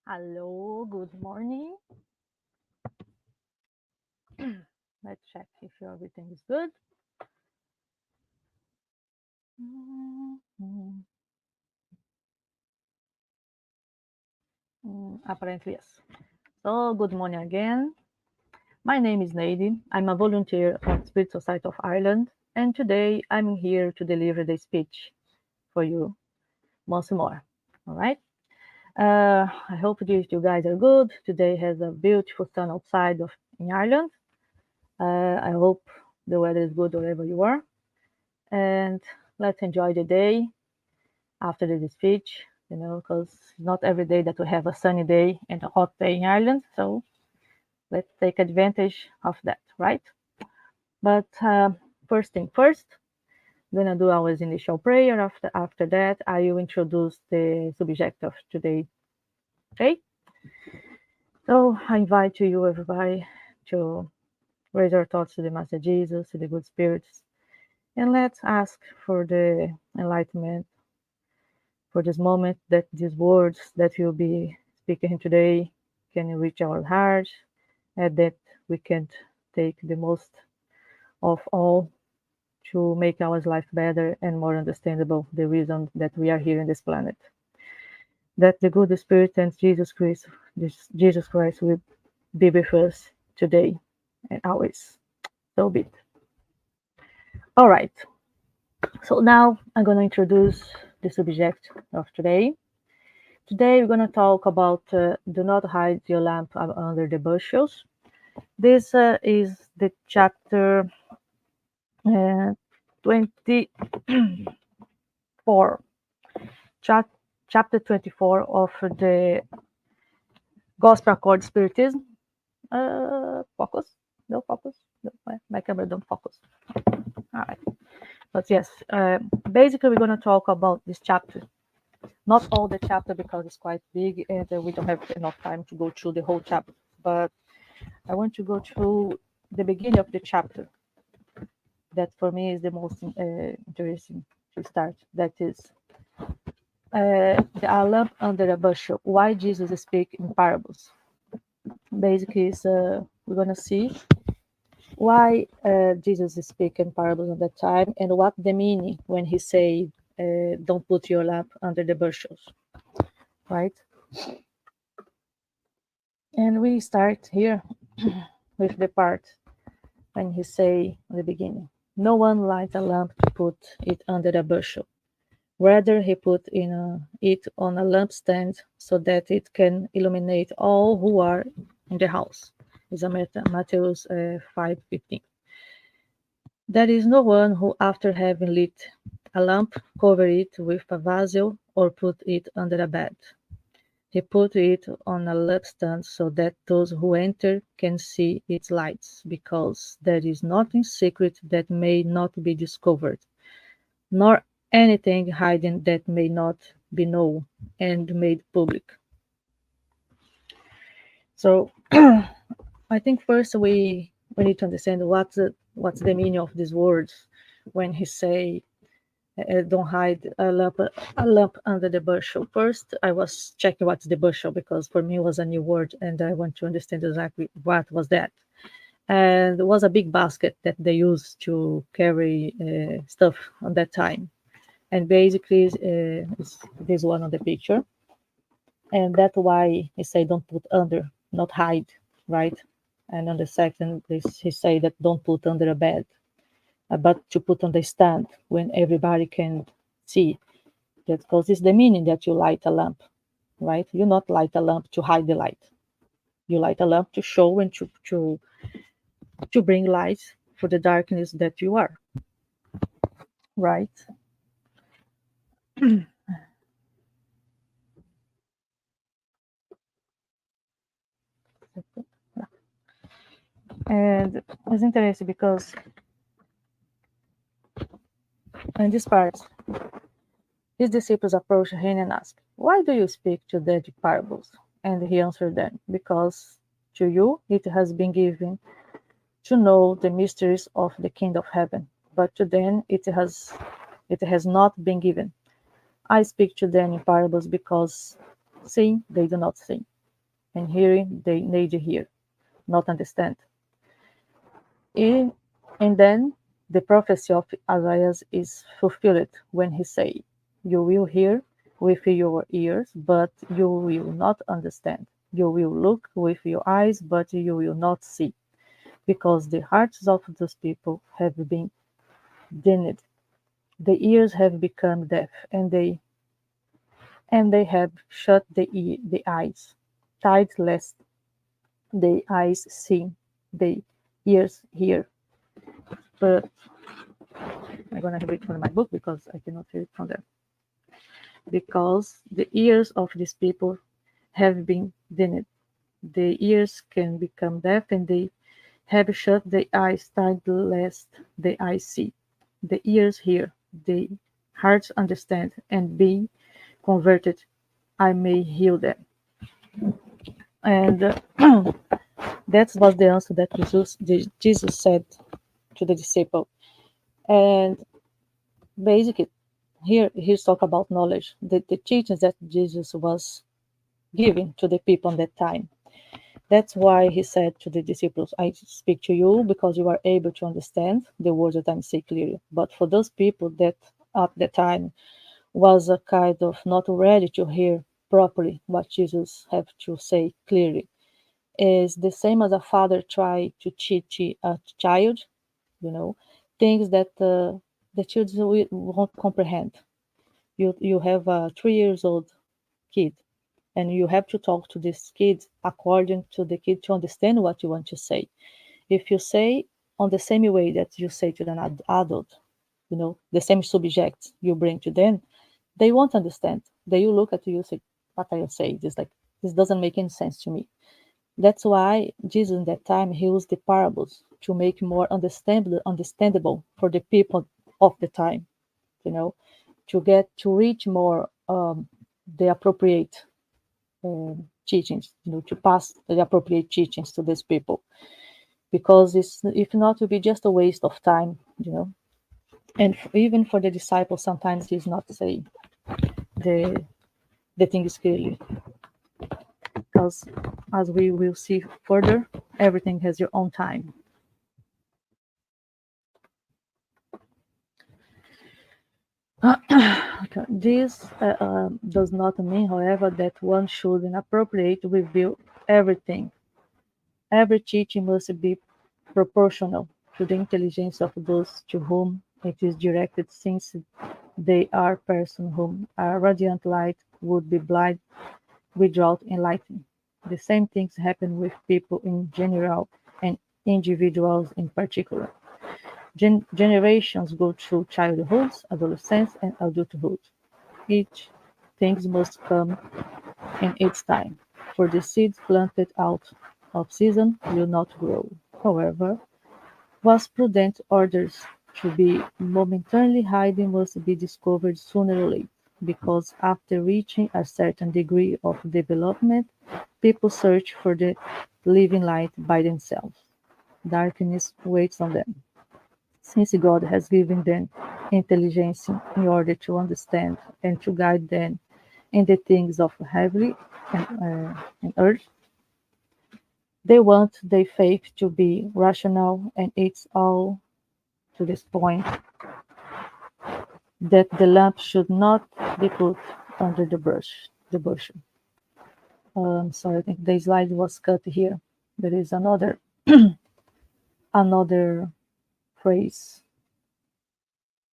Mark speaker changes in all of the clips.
Speaker 1: Hello, good morning. Let's check if everything is good. Mhm. Apparently, yes. So, good morning again. My name is Neide. I'm a volunteer on Spirit Society of Ireland, and today I'm here to deliver the speech for you once more. All right. I hope you guys are good. Today has a beautiful sun outside of in Ireland. I hope the weather is good wherever you are, and let's enjoy the day after the speech, because it's not every day that we have a sunny day and a hot day in Ireland. So let's take advantage of that, right? But first thing first, I'm gonna do our initial prayer. After that, I will introduce the subject of today. Okay? So I invite you, everybody, to raise our thoughts to the Master Jesus, to the good spirits, and let's ask for the enlightenment for this moment, that these words that we'll be speaking today can reach our hearts, and that we can take the most of all to make our life better and more understandable, the reason that we are here in this planet. That the good spirit and Jesus Christ will be with us today and always. So be it. All right. So now I'm going to introduce the subject of today. Today we're going to talk about do not hide your lamp under the bushels. This is the chapter 24, chapter 24 of the Gospel Accord Spiritism. Focus? No focus? No, my camera don't focus. All right. But yes, basically we're going to talk about this chapter. Not all the chapter because it's quite big and we don't have enough time to go through the whole chapter. But I want to go through the beginning of the chapter. That for me is the most interesting to start. That is the lamp under a bushel. Why Jesus speak in parables? Basically, we're gonna see why Jesus speak in parables at that time and what the meaning when he say, "Don't put your lamp under the bushels," right? And we start here with the part when he say in the beginning, "No one lights a lamp to put it under a bushel. Rather, he put it on a lampstand so that it can illuminate all who are in the house." Is Matthew 5:15. There is no one who, after having lit a lamp, cover it with a vessel or put it under a bed. He put it on a lampstand so that those who enter can see its lights, because there is nothing secret that may not be discovered, nor anything hidden that may not be known and made public. So I think first we need to understand what's the meaning of these words when he say don't hide a lamp under the bushel. First, I was checking what's the bushel because for me it was a new word and I want to understand exactly what was that. And it was a big basket that they used to carry stuff on that time. And basically, it's this one on the picture, and that's why he say don't put under, not hide, right? And on the second, he say that don't put under a bed, but to put on the stand when everybody can see. That because it's the meaning that you light a lamp, right? You not light a lamp to hide the light. You light a lamp to show and to bring light for the darkness that you are, right? And it's interesting because in this part, his disciples approached him and asked, "Why do you speak to them in parables?" And he answered them, "Because to you it has been given to know the mysteries of the kingdom of heaven, but to them it has not been given. I speak to them in parables because seeing they do not see, and hearing they neither hear, not understand. In, and then the prophecy of Isaiah is fulfilled when he say, "You will hear with your ears, but you will not understand. You will look with your eyes, but you will not see, because the hearts of those people have been dimmed. The ears have become deaf, and they have shut the eyes, tied lest the eyes see, the ears hear." But I'm gonna read from my book because I cannot read from there. Because the ears of these people have been dimmed. The ears can become deaf, and they have shut the eyes tied lest the eyes see. The ears hear, the hearts understand, and be converted, I may heal them. And that was the answer that Jesus said to the disciple. And basically, here he's talk about knowledge, the teachings that Jesus was giving to the people at that time. That's why he said to the disciples, "I speak to you because you are able to understand the words that I'm saying clearly." But for those people that at the time was a kind of not ready to hear properly what Jesus have to say clearly, is the same as a father try to teach a child, things that the children won't comprehend. You have a 3 years old kid, and you have to talk to this kid according to the kid to understand what you want to say. If you say on the same way that you say to an adult, the same subject you bring to them, they won't understand. They will look at you and say, "What are you saying? This doesn't make any sense to me." That's why Jesus in that time he used the parables to make more understandable for the people of the time, you know, to reach more the appropriate teachings, to pass the appropriate teachings to these people, because it's if not, it will be just a waste of time. And even for the disciples, sometimes he's not saying the the thing is clearly, because as we will see further, everything has your own time. Okay. This does not mean, however, that one should inappropriate review everything. Every teaching must be proportional to the intelligence of those to whom it is directed, since they are persons whom a radiant light would be blind without enlightening. The same things happen with people in general and individuals in particular. Generations go through childhood, adolescence, and adulthood. Each thing must come in its time, for the seed planted out of season will not grow. However, was prudent orders to be momentarily hidden must be discovered sooner or later, because after reaching a certain degree of development, people search for the living light by themselves. Darkness waits on them, since God has given them intelligence in order to understand and to guide them in the things of heaven and earth. They want their faith to be rational, and it's all to this point that the lamp should not be put under the bushel. Sorry, I think the slide was cut here. There is another phrase.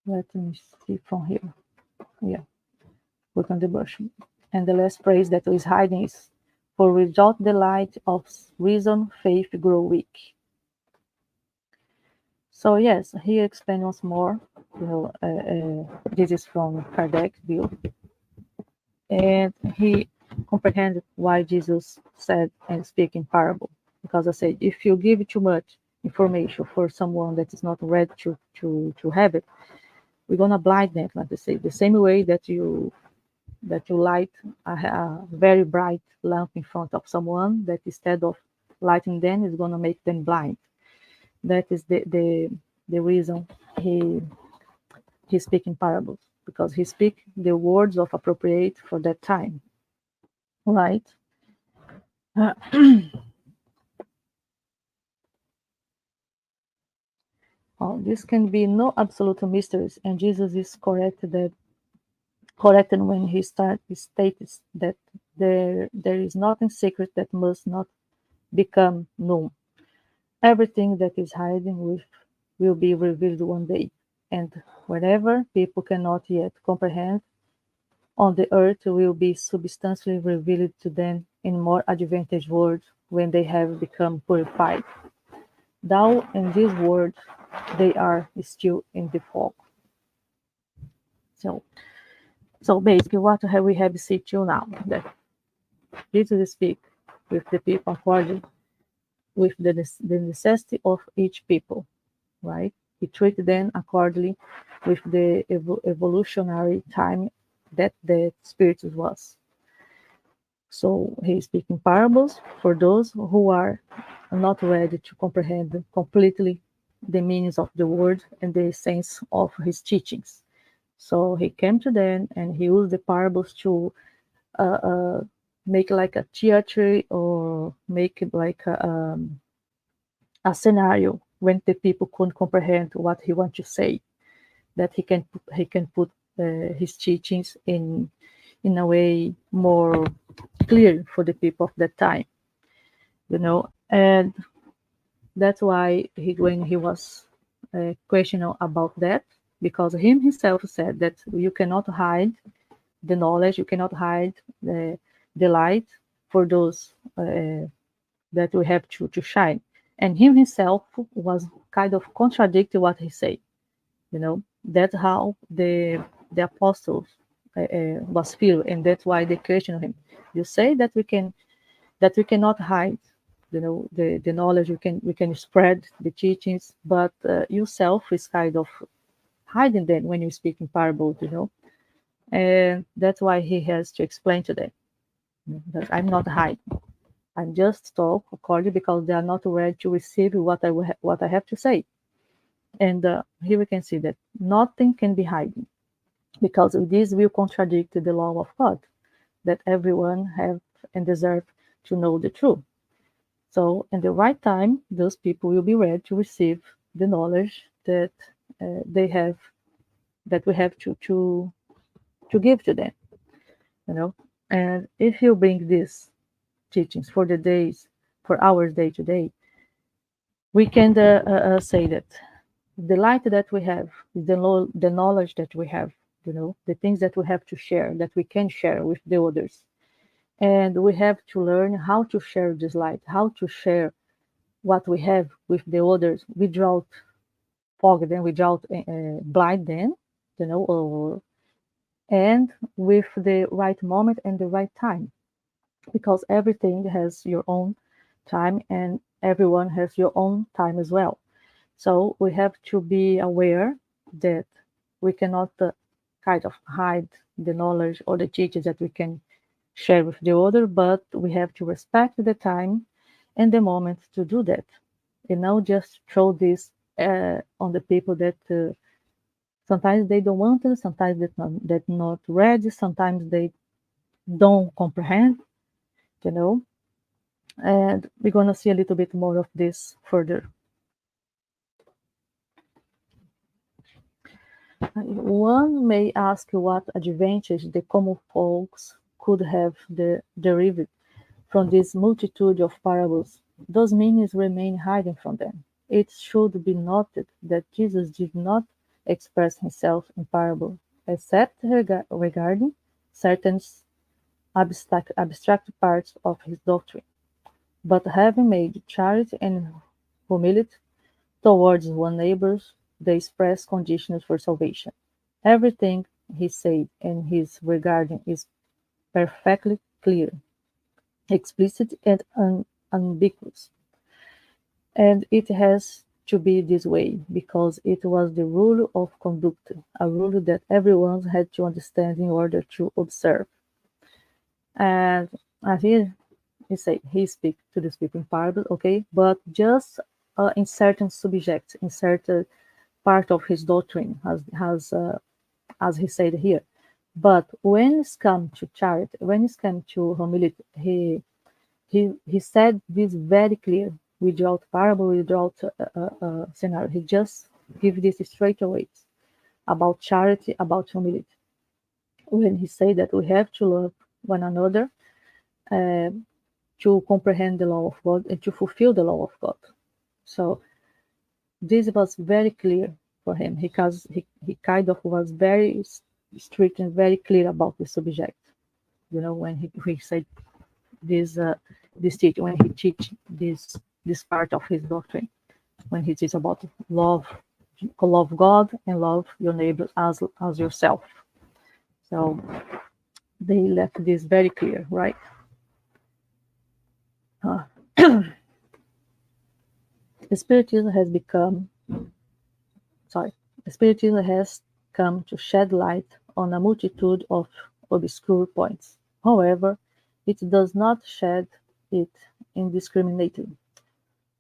Speaker 1: Let me see from here. Yeah, put on the bushel. And the last phrase that is hiding is, "For without the light of reason, faith grow weak." So yes, he explains once more. This is from Kardec view, and he comprehended why Jesus said and speak in parable. Because I said, if you give too much information for someone that is not ready to have it, we're gonna blind them, like they say, the same way that you light a very bright lamp in front of someone, that instead of lighting them is gonna make them blind. That is the reason he speak in parables, because he speak the words of appropriate for that time, right? Uh, this can be no absolute mysteries, and Jesus is correct when he states that there is nothing secret that must not become known. Everything that is hidden will be revealed one day, and whatever people cannot yet comprehend on the earth will be substantially revealed to them in more advantageous words when they have become purified. Thou and this word they are still in the fog. So so basically what have we have seen till now that Jesus speak with the people according with the necessity of each people, right? He treated them accordingly with the evolutionary time that the spirit was. So he is speaking parables for those who are not ready to comprehend completely the meanings of the word and the sense of his teachings. So he came to them and he used the parables to uh, uh, make like a theater or make it like a scenario when the people couldn't comprehend what he wanted to say, that he can put his teachings in a way more clear for the people of that time, and that's why when he was questioning about that, because him himself said that you cannot hide the knowledge, you cannot hide the light for those that we have to shine. And him himself was kind of contradicting what he said. That's how the apostles was feel, and that's why they question him. You say that we cannot hide, the knowledge. We can spread the teachings, but yourself is kind of hiding them when you speak in parables. And that's why he has to explain to them that I'm not hiding. I'm just talk according because they are not ready to receive what I have to say. And here we can see that nothing can be hidden because this will contradict the law of God that everyone have and deserve to know the truth. So, in the right time, those people will be ready to receive the knowledge that they have, that we have to give to them. You know, and if you bring these teachings for the days, for our day to day, we can say that the light that we have is the knowledge that we have. The things that we have to share, that we can share with the others, and we have to learn how to share this light, how to share what we have with the others without fog them, without blind them, and with the right moment and the right time, because everything has your own time and everyone has your own time as well. So we have to be aware that we cannot kind of hide the knowledge or the teachings that we can share with the other, but we have to respect the time and the moment to do that. And not just throw this on the people that sometimes they don't want it, sometimes that not ready, sometimes they don't comprehend, you know. And we're gonna see a little bit more of this further. One may ask what advantage the common folks could have derived from this multitude of parables. Those meanings remain hidden from them. It should be noted that Jesus did not express himself in parable, except regarding certain abstract parts of his doctrine, but having made charity and humility towards one neighbor the express conditions for salvation. Everything he said and his regarding is perfectly clear, explicit, and unambiguous. And it has to be this way because it was the rule of conduct, a rule that everyone had to understand in order to observe. And he say he speak to the speaking parable, okay, but just in certain subjects, in certain part of his doctrine, as he said here. But when it's come to charity, when it's come to humility, he he said this very clear, without parable, without scenario. He just give this straight away about charity, about humility. When he said that we have to love one another, uh, to comprehend the law of God and to fulfill the law of God. So this was very clear for him because he kind of was very strict and very clear about the subject. When he said this teach when he teach this part of his doctrine, when he teaches about love God and love your neighbor as yourself. So they left this very clear, right? Uh, Spiritism has become sorry, Spiritism has come to shed light on a multitude of obscure points. However, it does not shed it indiscriminately.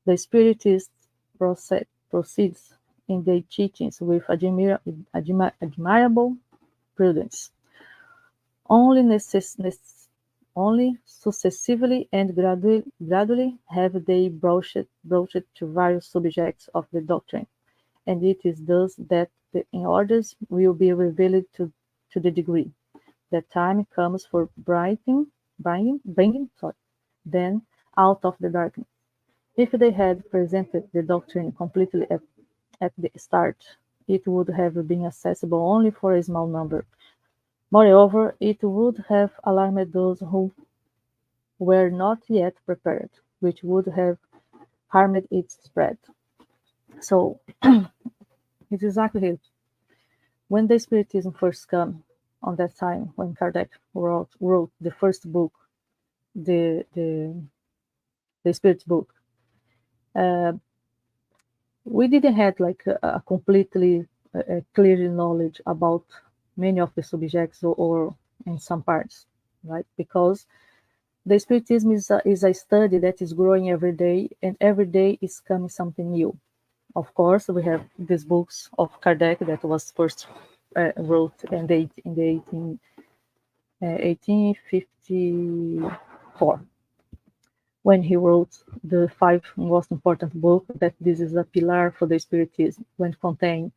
Speaker 1: The Spiritist proceeds in their teachings with admirable prudence. Only successively and gradually have they broached to various subjects of the doctrine, and it is thus that the orders will be revealed to the degree that time comes for bringing them out of the darkness. If they had presented the doctrine completely at the start, it would have been accessible only for a small number. Moreover, it would have alarmed those who were not yet prepared, which would have harmed its spread. So it's exactly it. When the Spiritism first came, on that time when Kardec wrote the first book, the Spirit's book, uh, we didn't have like a completely clear knowledge about many of the subjects or in some parts, right? Because the Spiritism is a study that is growing every day, and every day is coming something new. Of course, we have these books of Kardec that was first wrote in the 1854, when he wrote the 5 most important books, that this is a pillar for the Spiritism, when contain,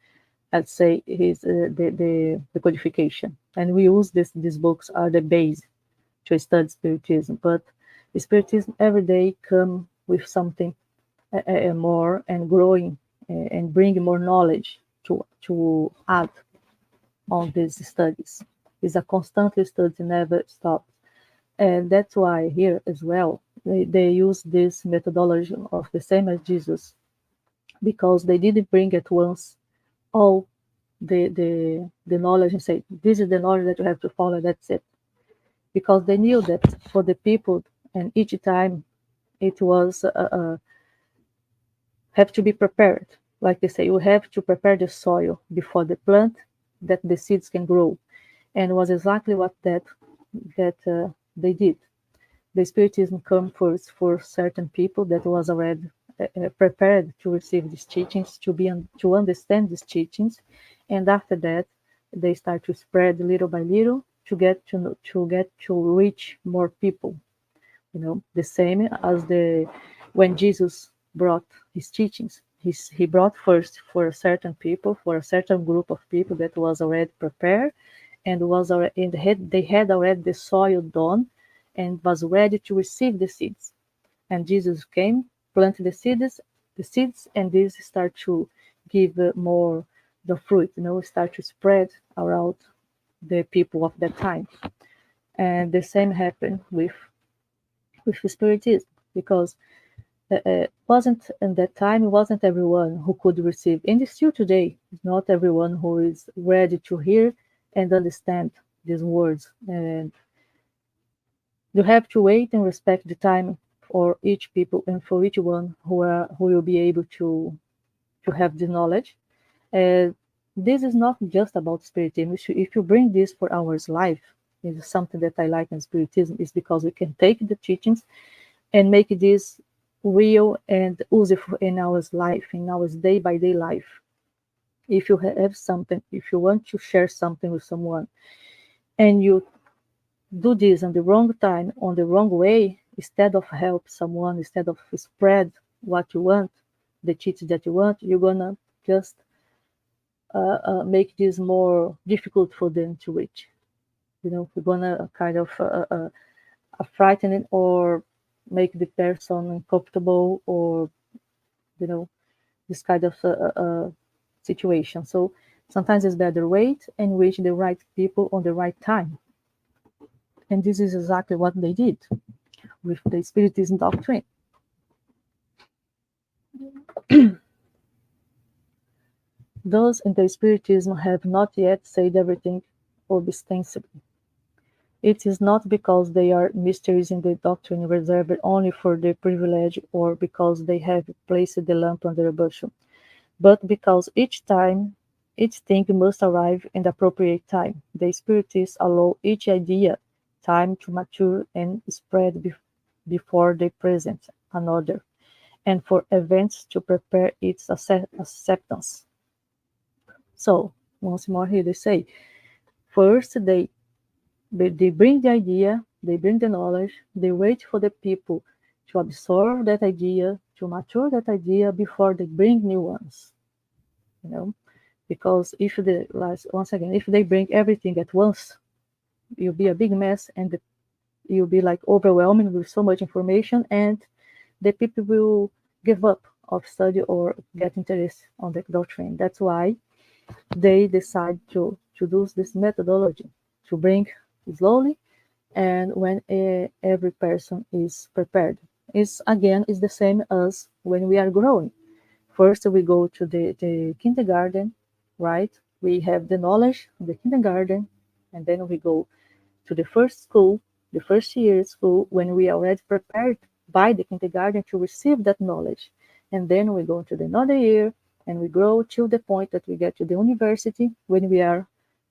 Speaker 1: let's say, his the codification. And we use these books are the base to study Spiritism. But Spiritism every day come with something more and growing and bring more knowledge to add on these studies. It's a constantly study, never stops. And that's why here as well, they use this methodology of the same as Jesus, because they didn't bring at once all the knowledge and say, this is the knowledge that you have to follow, that's it. Because they knew that for the people, and each time it was have to be prepared. Like they say, you have to prepare the soil before the plant, that the seeds can grow. And it was exactly what that they did. The Spiritism come first for certain people that was already prepared to receive these teachings, to understand these teachings, and after that they start to spread little by little to get to reach more people. The same as when Jesus brought his teachings. He brought first for a certain people, for a certain group of people that was already prepared, and was already they had already the soil done and was ready to receive the seeds. And Jesus came, planted the seeds, and these start to give more the fruit, start to spread around the people of that time. And the same happened with Spiritism, because wasn't in that time, wasn't everyone who could receive, and still today, not everyone who is ready to hear and understand these words. And you have to wait and respect the time for each people and for each one who will be able to have the knowledge. This is not just about Spiritism. If you bring this for our life, is something that I like in Spiritism, is because we can take the teachings and make this real and useful in our life, in our day-by-day life. If you have something, if you want to share something with someone, and you do this on the wrong time, on the wrong way, instead of help someone, instead of spread what you want, the teaching that you want, you're gonna just make this more difficult for them to reach. We're gonna kind of frighten it or make the person uncomfortable, or you know this kind of situation. So sometimes it's better wait and reach the right people on the right time. And this is exactly what they did with the Spiritism doctrine. Those in the Spiritism have not yet said everything ostensibly. It is not because they are mysteries in the doctrine reserved only for the privileged, or because they have placed the lamp under a bushel, but because each thing must arrive in the appropriate time. The Spiritists allow each idea time to mature and spread before they present another, and for events to prepare its acceptance. So, once more here they say, first they bring the idea, they bring the knowledge, they wait for the people to absorb that idea, to mature that idea before they bring new ones. You know, because if the once again, if they bring everything at once, you'll be a big mess, and you'll be like overwhelming with so much information, and the people will give up of study or get interest on the doctrine. That's why they decide to do this methodology, to bring slowly, and when every person is prepared. Is the same as when we are growing. First we go to the kindergarten, right? We have the knowledge of the kindergarten, and then we go to the first school, the first year school, when we are already prepared by the kindergarten to receive that knowledge. And then we go to the another year, and we grow till the point that we get to the university, when we are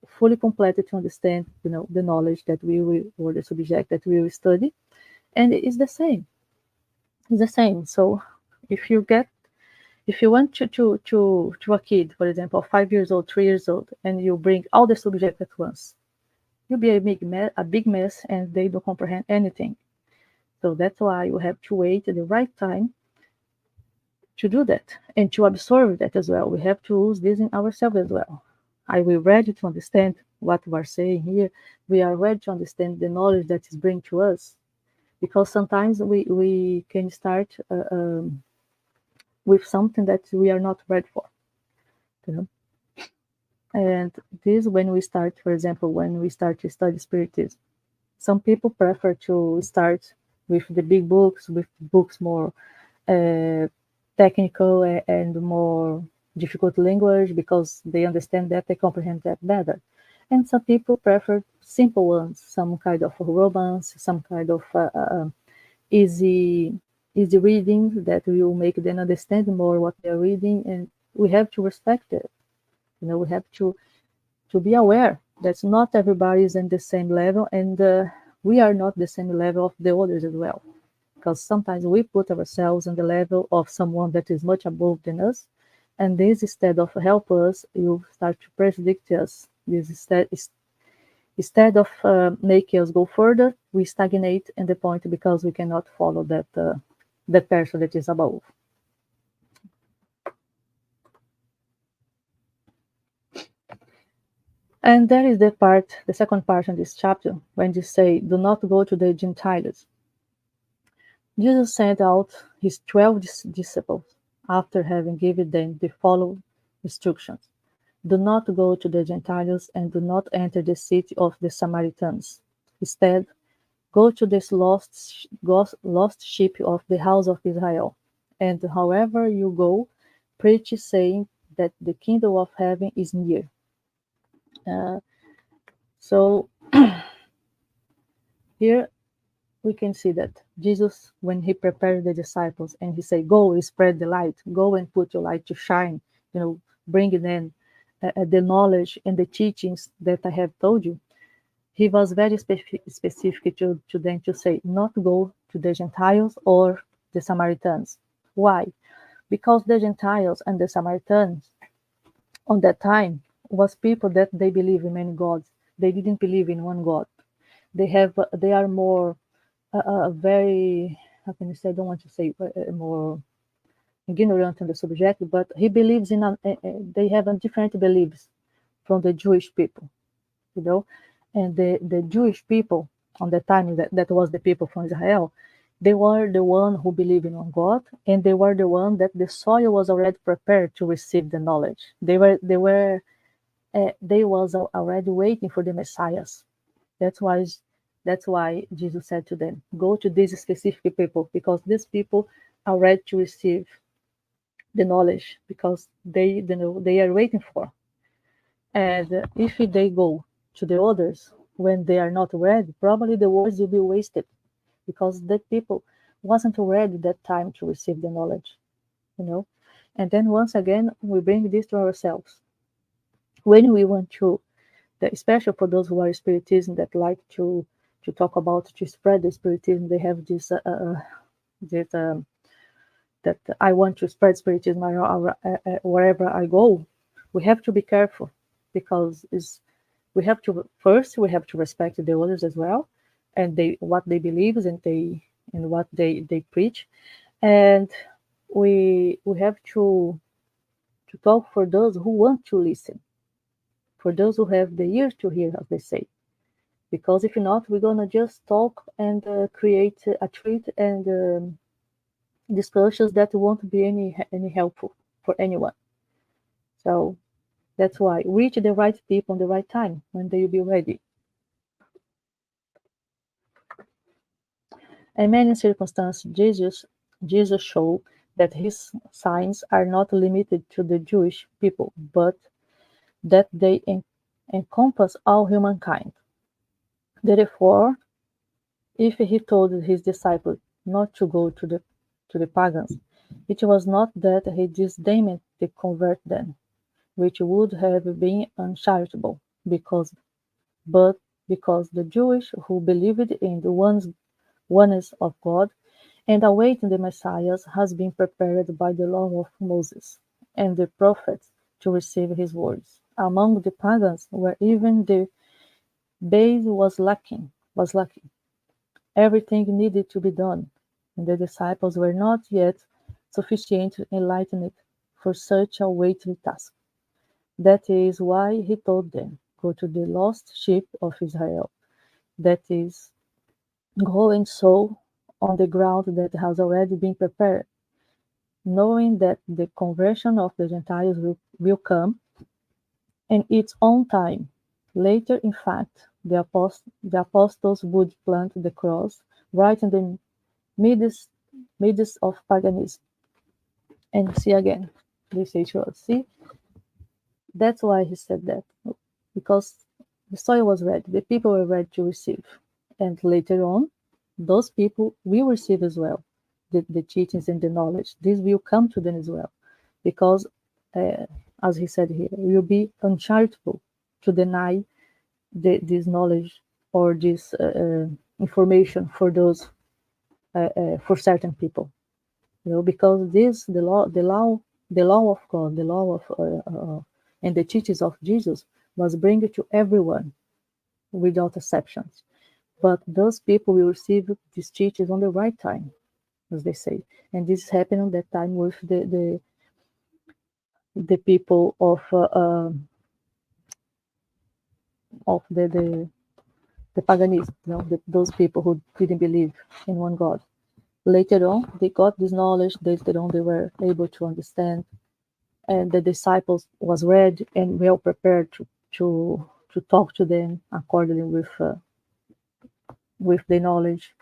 Speaker 1: fully completed to understand, the knowledge that we will, or the subject that we will study. And it's the same. It's the same. So if you get if you want to a kid, for example, 5 years old, 3 years old, and you bring all the subjects at once, you'll be a big mess, and they don't comprehend anything. So that's why you have to wait at the right time to do that and to absorb that as well. We have to use this in ourselves as well. Are we ready to understand what we're saying here? We are ready to understand the knowledge that is bring to us, because sometimes we can start with something that we are not ready for. You know? And this, when we start, for example, when we start to study Spiritism, some people prefer to start with the big books, with books more technical and more difficult language, because they understand that, they comprehend that better. And some people prefer simple ones, some kind of romance, some kind of easy reading that will make them understand more what they're reading, and we have to respect it. We have to be aware that not everybody is in the same level, and we are not the same level of the others as well. Because sometimes we put ourselves on the level of someone that is much above than us, and this, instead of help us, you start to predict us. This instead of making us go further, we stagnate in the point, because we cannot follow that person that is above. And that is the second part in this chapter, when you say, do not go to the Gentiles. Jesus sent out his 12 disciples after having given them the following instructions. Do not go to the Gentiles, and do not enter the city of the Samaritans. Instead, go to this lost sheep of the house of Israel. And however you go, preach, saying that the kingdom of heaven is near. So here we can see that Jesus, when he prepared the disciples and he said, go and spread the light, go and put your light to shine, bring in the knowledge and the teachings that I have told you, he was very specific to them, to say, not go to the Gentiles or the Samaritans. Why? Because the Gentiles and the Samaritans on that time was people that they believe in many gods. They didn't believe in one God. They are more a very, how can you say, I don't want to say more ignorant on the subject, but he believes in, they have a different beliefs from the Jewish people, you know. And the Jewish people on the time, that was the people from Israel, they were the one who believed in one God, and they were the one that the soil was already prepared to receive the knowledge. They was already waiting for the Messiahs. That's why that's why Jesus said to them, go to these specific people, because these people are ready to receive the knowledge, because they know they are waiting for. And if they go to the others when they are not ready, probably the words will be wasted, because the people wasn't ready that time to receive the knowledge, you know. And then once again, we bring this to ourselves. When we want to, especially for those who are spiritism that like to talk about, to spread the spiritism, they have this that I want to spread spiritism wherever I go. We have to be careful, because we have to respect the others as well, and they what they believe, and what they preach, and we have to talk for those who want to listen, for those who have the ears to hear, as they say. Because if not, we're gonna just talk and create a treat and discussions that won't be any helpful for anyone. So that's why reach the right people on the right time when they will be ready. In many circumstances, Jesus showed that his signs are not limited to the Jewish people, but that they encompass all humankind. Therefore, if he told his disciples not to go to the pagans, it was not that he disdained to convert them, which would have been uncharitable, but because the Jewish who believed in the oneness of God and awaiting the Messiah has been prepared by the law of Moses and the prophets to receive his words. Among the pagans, where even the base was lacking, everything needed to be done, and the disciples were not yet sufficiently enlightened for such a weighty task. That is why he told them, go to the lost sheep of Israel, that is, go and sow on the ground that has already been prepared, knowing that the conversion of the Gentiles will come in its own time. Later, in fact, the apostles would plant the cross right in the midst, midst of paganism. And see again, they say to us, see, that's why he said that, because the soil was ready, the people were ready to receive. And later on, those people will receive as well the teachings and the knowledge. This will come to them as well, because, uh, as he said here, it will be uncharitable to deny this knowledge or this information for those for certain people. Because this the law of God, the law of and the teachings of Jesus was bring it to everyone without exceptions. But those people will receive these teachings on the right time, as they say. And this happened at that time with the people of the paganism, those people who didn't believe in one God. Later on, they got this knowledge. Later on, they were able to understand, and the disciples was ready and well prepared to talk to them accordingly with the knowledge.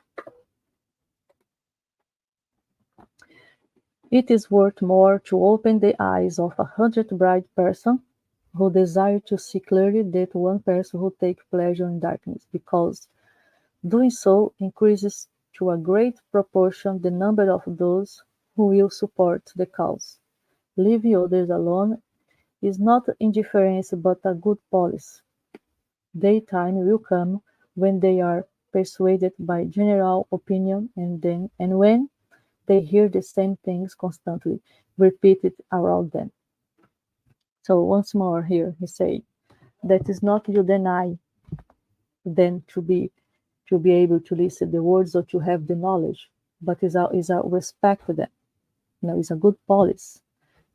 Speaker 1: It is worth more to open the eyes of 100 bright persons who desire to see clearly than one person who takes pleasure in darkness, because doing so increases to a great proportion the number of those who will support the cause. Leaving others alone is not indifference but a good policy. Daytime will come when they are persuaded by general opinion, and when they hear the same things constantly repeated around them. So once more here he said, that is not you deny them to be to be able to listen the words or to have the knowledge, but is a respect for them. It's a good policy.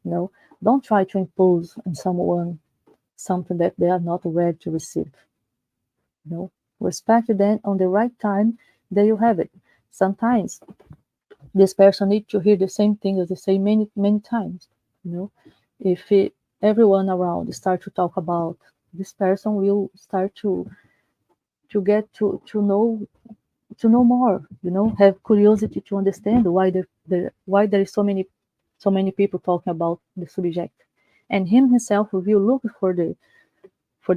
Speaker 1: You know, don't try to impose on someone something that they are not ready to receive. You know, respect them on the right time that you have it. Sometimes this person needs to hear the same thing as they say many times. You know, if everyone around start to talk about, this person will start to get to know more. Have curiosity to understand why there is so many people talking about the subject, and him himself will look for the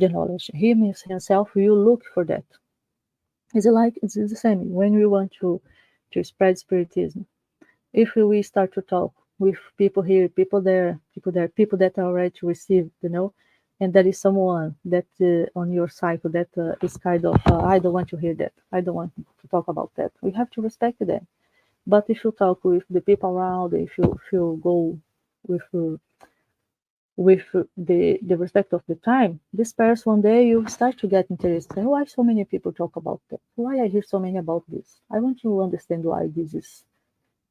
Speaker 1: knowledge. Him himself will look for that. It's the same when we want to spread spiritism. If we start to talk with people here, people that are ready to receive, and there is someone that on your cycle that is kind of, I don't want to hear that. I don't want to talk about that. We have to respect them. But if you talk with the people around, if you go with the respect of the time, this person one day you start to get interested. Why so many people talk about that? Why I hear so many about this? I want to understand why this is.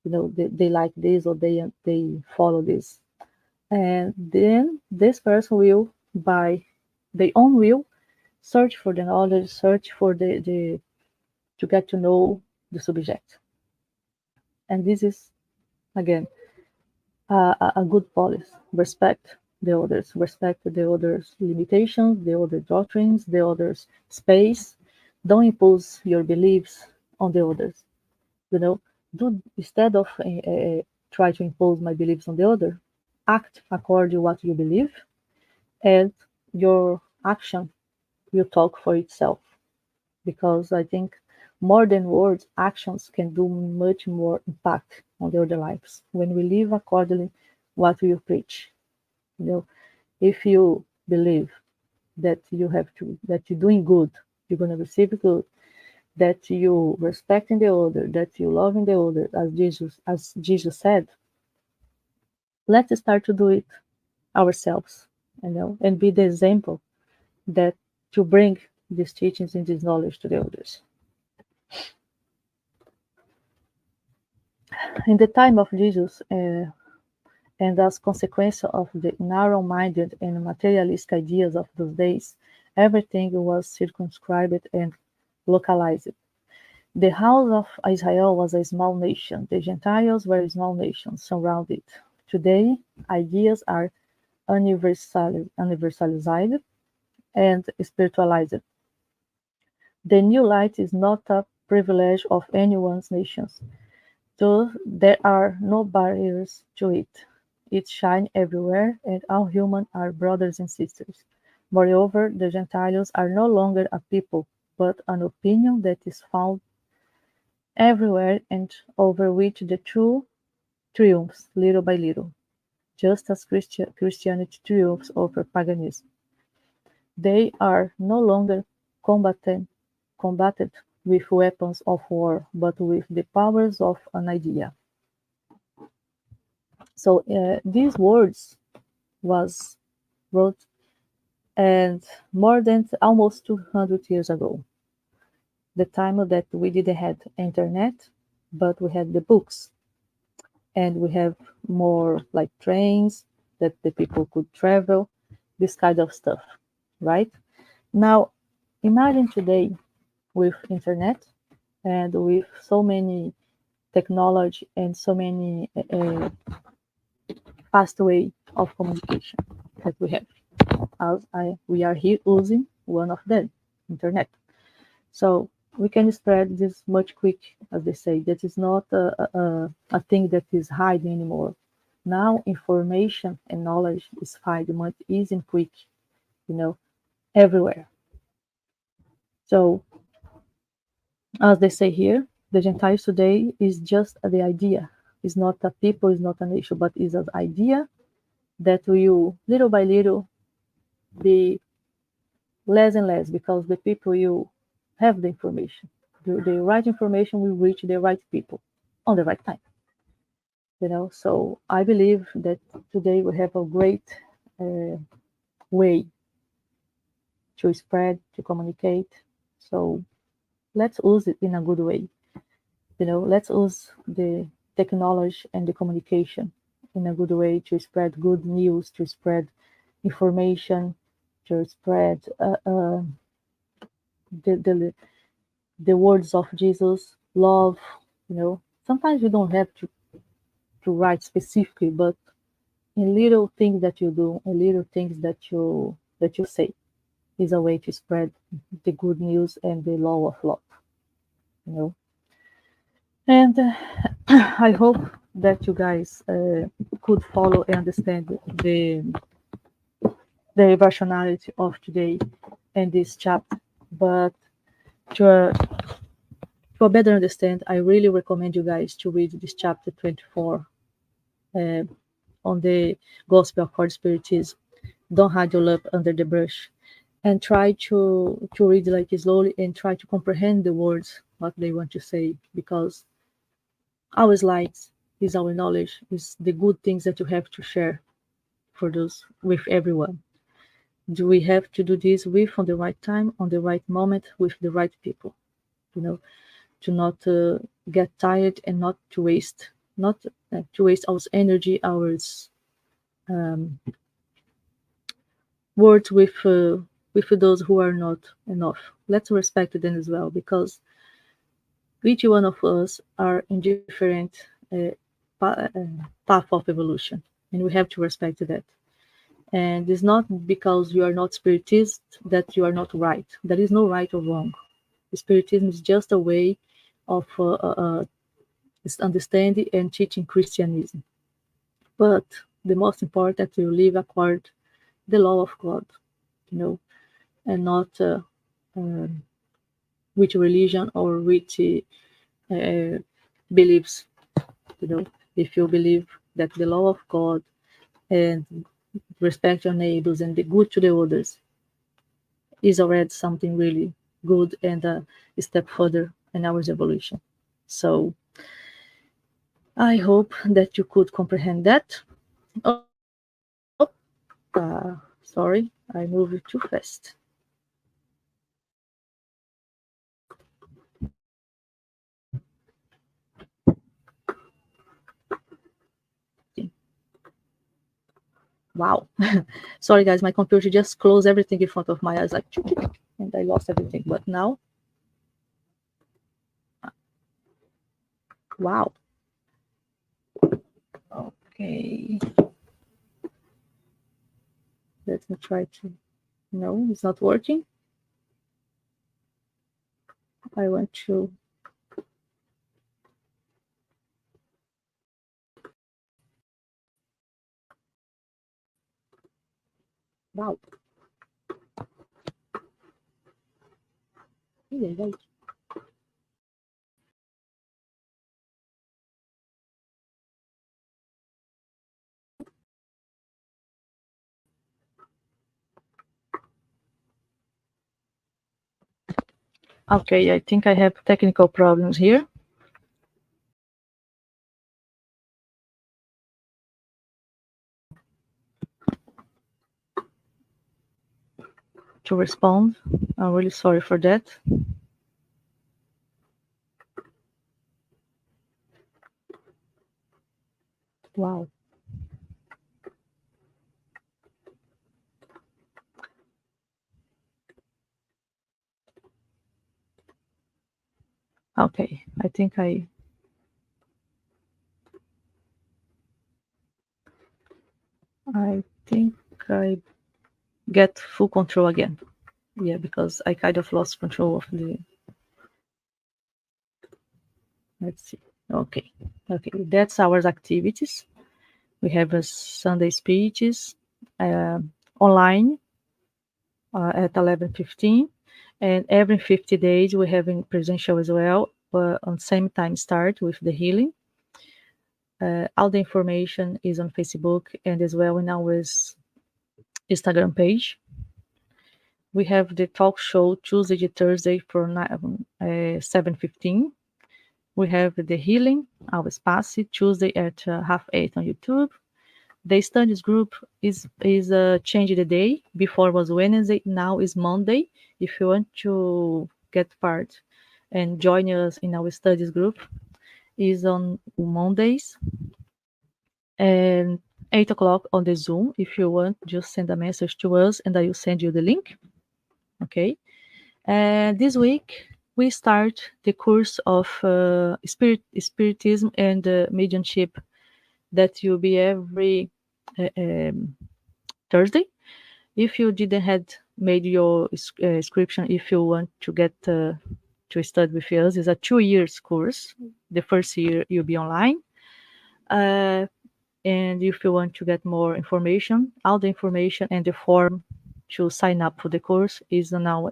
Speaker 1: They like this or they follow this, and then this person will, by their own will, search for the knowledge, search for the to get to know the subject. And this is, again, a good policy. Respect the others' limitations, the other doctrines, the others' space. Don't impose your beliefs on the others. You know, do instead of try to impose my beliefs on the other, act according to what you believe, and your action will talk for itself. Because I think more than words, actions can do much more impact on the other lives when we live accordingly what we preach. You know, if you believe that you're doing good, you're gonna receive good, that you respecting the other, that you loving the other, as Jesus said, let's start to do it ourselves, and be the example that to bring these teachings and this knowledge to the others. In the time of Jesus, and as consequence of the narrow-minded and materialistic ideas of those days, everything was circumscribed and localized. The house of Israel was a small nation. The Gentiles were small nations surrounded. Today, ideas are universalized and spiritualized. The new light is not a privilege of anyone's nations, though there are no barriers to it. It shines everywhere, and all humans are brothers and sisters. Moreover, the Gentiles are no longer a people, but an opinion that is found everywhere and over which the truth triumphs little by little, just as Christianity triumphs over paganism. They are no longer combated with weapons of war, but with the powers of an idea. So these words was wrote and more than almost 200 years ago, the time that we didn't have internet, but we had the books, and we have more like trains that the people could travel, this kind of stuff, right? Now, imagine today with internet and with so many technology and so many fast way of communication that we have. We are here using one of them, internet. So we can spread this much quick, as they say. That is not a thing that is hiding anymore. Now information and knowledge is found much easy and quick, you know, everywhere. So as they say here, the Gentiles today is just the idea. It's not a people, it's not a nation, but it's an idea that will little by little be less and less, because the people will have the information. The right information will reach the right people on the right time. So I believe that today we have a great uh, way to spread, to communicate. So let's use it in a good way. Let's use the technology and the communication in a good way to spread good news, to spread information, to spread the the words of Jesus, love. Sometimes you don't have to write specifically, but in little things that you do, in little things that you say, is a way to spread the good news and the law of love. You know, and I hope that you guys could follow and understand the rationality of today and this chapter. But to to better understand, I really recommend you guys to read this chapter 24 uh, on the Gospel according to Spiritism. Don't hide your love under the brush, and try to read like slowly and try to comprehend the words what they want to say, because our slides is our knowledge, is the good things that you have to share for those with everyone. Do we have to do this with on the right time, on the right moment, with the right people? You know, to not get tired and not to waste our energy, our um, words with those who are not enough. Let's respect them as well, because each one of us are in different path of evolution, and we have to respect that. And it's not because you are not spiritist that you are not right. There is no right or wrong. Spiritism is just a way of understanding and teaching Christianism. But the most important, you live according the law of God, you know, and not um, which religion or which uh, beliefs. If you believe that the law of God and respect your neighbors and be good to the others is already something really good and a step further in our evolution. So I hope that you could comprehend that. Oh, sorry, I moved too fast. Wow. Sorry, guys, my computer just closed everything in front of my eyes, like, and I lost everything. But now, wow. Okay, let me try to. No, it's not working. I want to. Wow. Right. Okay, I think I have technical problems here. To respond. I'm really sorry for that. Wow. Okay, I think I get full control again. Yeah, because I kind of lost control of the. Let's see. Okay, okay, that's our activities. We have a Sunday speeches uh, online at 11:15, and every 50 days we have in presential as well on same time start with the healing. All the information is on Facebook and as well in our Instagram page. We have the talk show Tuesday to Thursday from 7:15. We have the healing, our Spasi, Tuesday at 7:30 on YouTube. The studies group is changed the day. Before was Wednesday, now is Monday. If you want to get part and join us in our studies group is on Mondays and 8 o'clock on the Zoom. If you want, just send a message to us and I will send you the link. Okay. And this week we start the course of spiritism and mediumship that will be every Thursday. If you didn't had made your inscription, if you want to get to study with us, it's a 2 years course. The first year you'll be online. And if you want to get more information, all the information and the form to sign up for the course is on our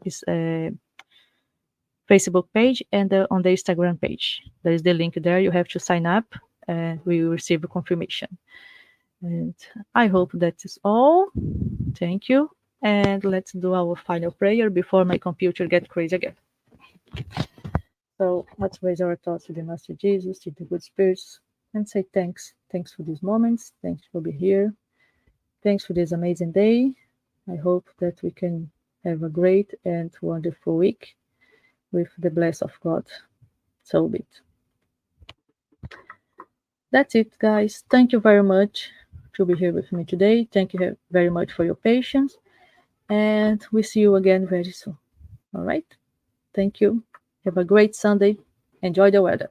Speaker 1: Facebook page and on the Instagram page. There is the link there. You have to sign up and we will receive a confirmation. And I hope that is all. Thank you. And let's do our final prayer before my computer gets crazy again. So let's raise our thoughts to the Master Jesus, to the good spirits, and say thanks. Thanks for these moments. Thanks for being here. Thanks for this amazing day. I hope that we can have a great and wonderful week with the bless of God. So be it. That's it, guys. Thank you very much to be here with me today. Thank you very much for your patience. And we see you again very soon. All right? Thank you. Have a great Sunday. Enjoy the weather.